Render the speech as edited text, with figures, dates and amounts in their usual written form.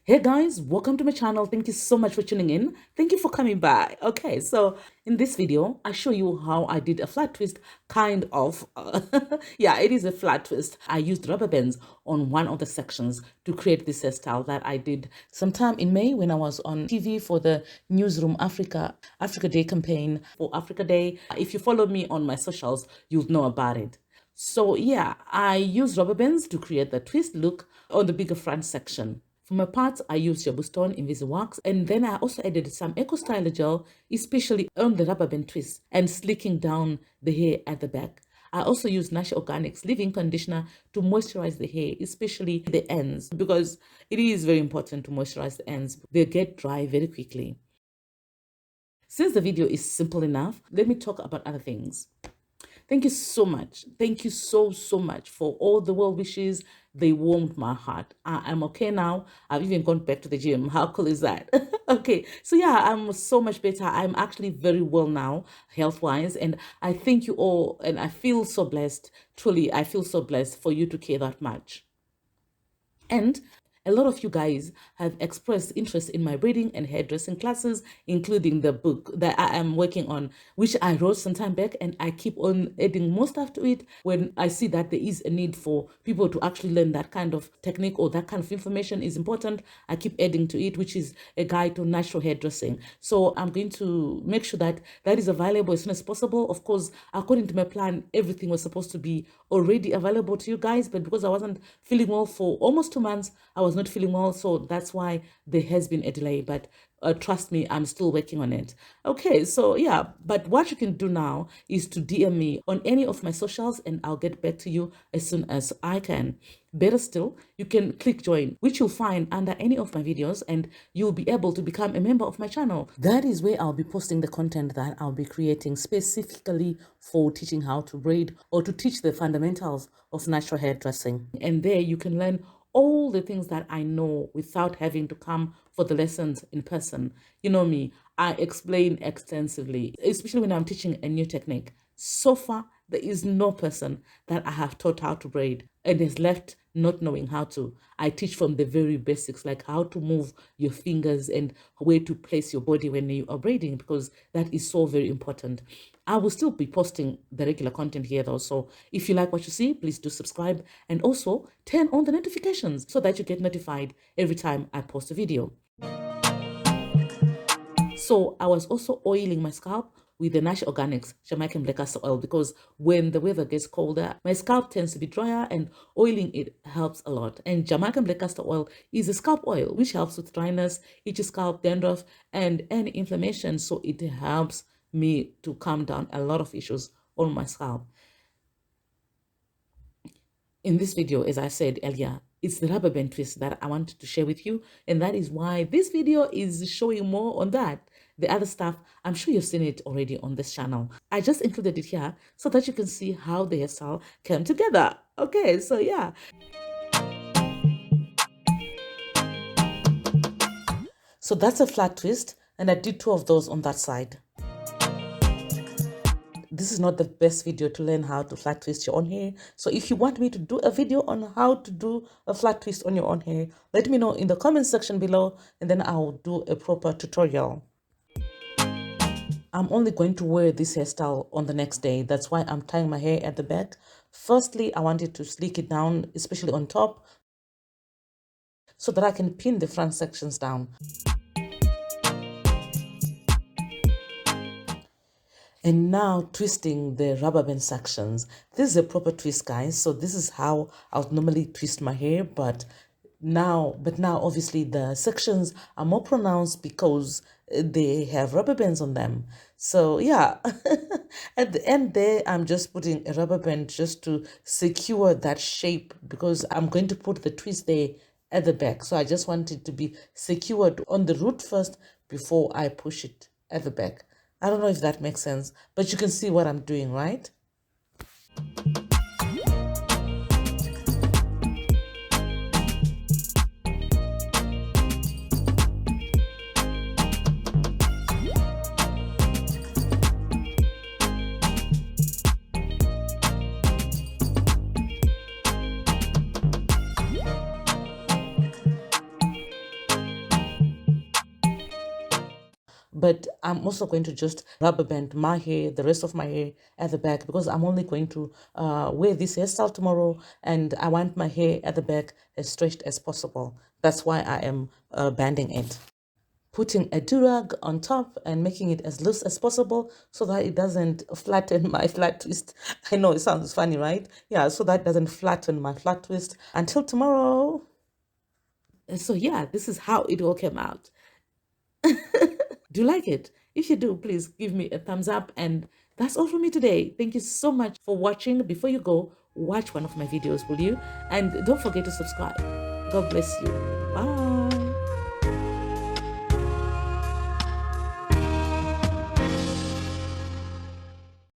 Hey guys, welcome to my channel. Thank you so much for tuning in. Thank you for coming by. Okay, so in this video, I show you how I did a flat twist, kind of. Yeah, it is a flat twist. I used rubber bands on one of the sections to create this hairstyle that I did sometime in May when I was on TV for the Newsroom Africa Day campaign for Africa Day. If you follow me on my socials, you'll know about it. So yeah, I used rubber bands to create the twist look on the bigger front section. For my parts, I used Jabuston Invisiwax, and then I also added some Eco Styler gel, especially on the rubber band twist and slicking down the hair at the back. I also used Nash Organics leave-in conditioner to moisturize the hair, especially the ends, because it is very important to moisturize the ends. They get dry very quickly. Since the video is simple enough, let me talk about other things. Thank you so much. Thank you so much for all the well wishes. They warmed my heart. I'm okay now. I've even gone back to the gym. How cool is that? Okay, so yeah, I'm so much better. I'm actually very well now, health wise, and I thank you all. And I feel so blessed. Truly, I feel so blessed for you to care that much. And a lot of you guys have expressed interest in my braiding and hairdressing classes, including the book that I am working on, which I wrote some time back, and I keep on adding more stuff to it when I see that there is a need for people to actually learn that kind of technique or that kind of information is important. I keep adding to it, which is a guide to natural hairdressing. So I'm going to make sure that that is available as soon as possible. Of course, according to my plan, everything was supposed to be already available to you guys, but because I wasn't feeling well for almost 2 months, I was not feeling well, so that's why there has been a delay. But trust me, I'm still working on it. Okay, so yeah, but what you can do now is to DM me on any of my socials, and I'll get back to you as soon as I can. Better still, you can click join, which you'll find under any of my videos, and you'll be able to become a member of my channel. That is where I'll be posting the content that I'll be creating specifically for teaching how to braid or to teach the fundamentals of natural hairdressing. And there you can learn all the things that I know without having to come for the lessons in person. You know me, I explain extensively, especially when I'm teaching a new technique. So far, there is no person that I have taught how to braid and is left not knowing how to. I teach from the very basics, like how to move your fingers and where to place your body when you are braiding, because that is so very important. I will still be posting the regular content here though, so if you like what you see, please do subscribe and also turn on the notifications so that you get notified every time I post a video. So I was also oiling my scalp with the Nash Organics Jamaican Black Castor Oil, because when the weather gets colder, my scalp tends to be drier and oiling it helps a lot. And Jamaican Black Castor Oil is a scalp oil which helps with dryness, itchy scalp, dandruff, and any inflammation. So it helps me to calm down a lot of issues on my scalp. In this video, as I said earlier, it's the rubber band twist that I wanted to share with you, and that is why this video is showing more on that. The other stuff, I'm sure you've seen it already on this channel. I just included it here so that you can see how the hairstyle came together. Okay, so yeah. So that's a flat twist, and I did 2 of those on that side. This is not the best video to learn how to flat twist your own hair. So if you want me to do a video on how to do a flat twist on your own hair, let me know in the comment section below, and then I'll do a proper tutorial. I'm only going to wear this hairstyle on the next day. That's why I'm tying my hair at the back. Firstly, I wanted to slick it down, especially on top, so that I can pin the front sections down. And now twisting the rubber band sections. This is a proper twist, guys. So this is how I would normally twist my hair, but now obviously the sections are more pronounced because they have rubber bands on them. So yeah, at the end there, I'm just putting a rubber band just to secure that shape, because I'm going to put the twist there at the back. So I just want it to be secured on the root first before I push it at the back. I don't know if that makes sense, but you can see what I'm doing, right? but I'm also going to just rubber band my hair, the rest of my hair at the back, because I'm only going to wear this hairstyle tomorrow, and I want my hair at the back as stretched as possible. That's why I am banding it, putting a durag on top and making it as loose as possible so that it doesn't flatten my flat twist. I know it sounds funny, right? Yeah, so that doesn't flatten my flat twist until tomorrow. So yeah, this is how it all came out. Do you like it? If you do, please give me a thumbs up. And that's all from me today. Thank you so much for watching. Before you go, watch one of my videos, will you? And don't forget to subscribe. God bless you.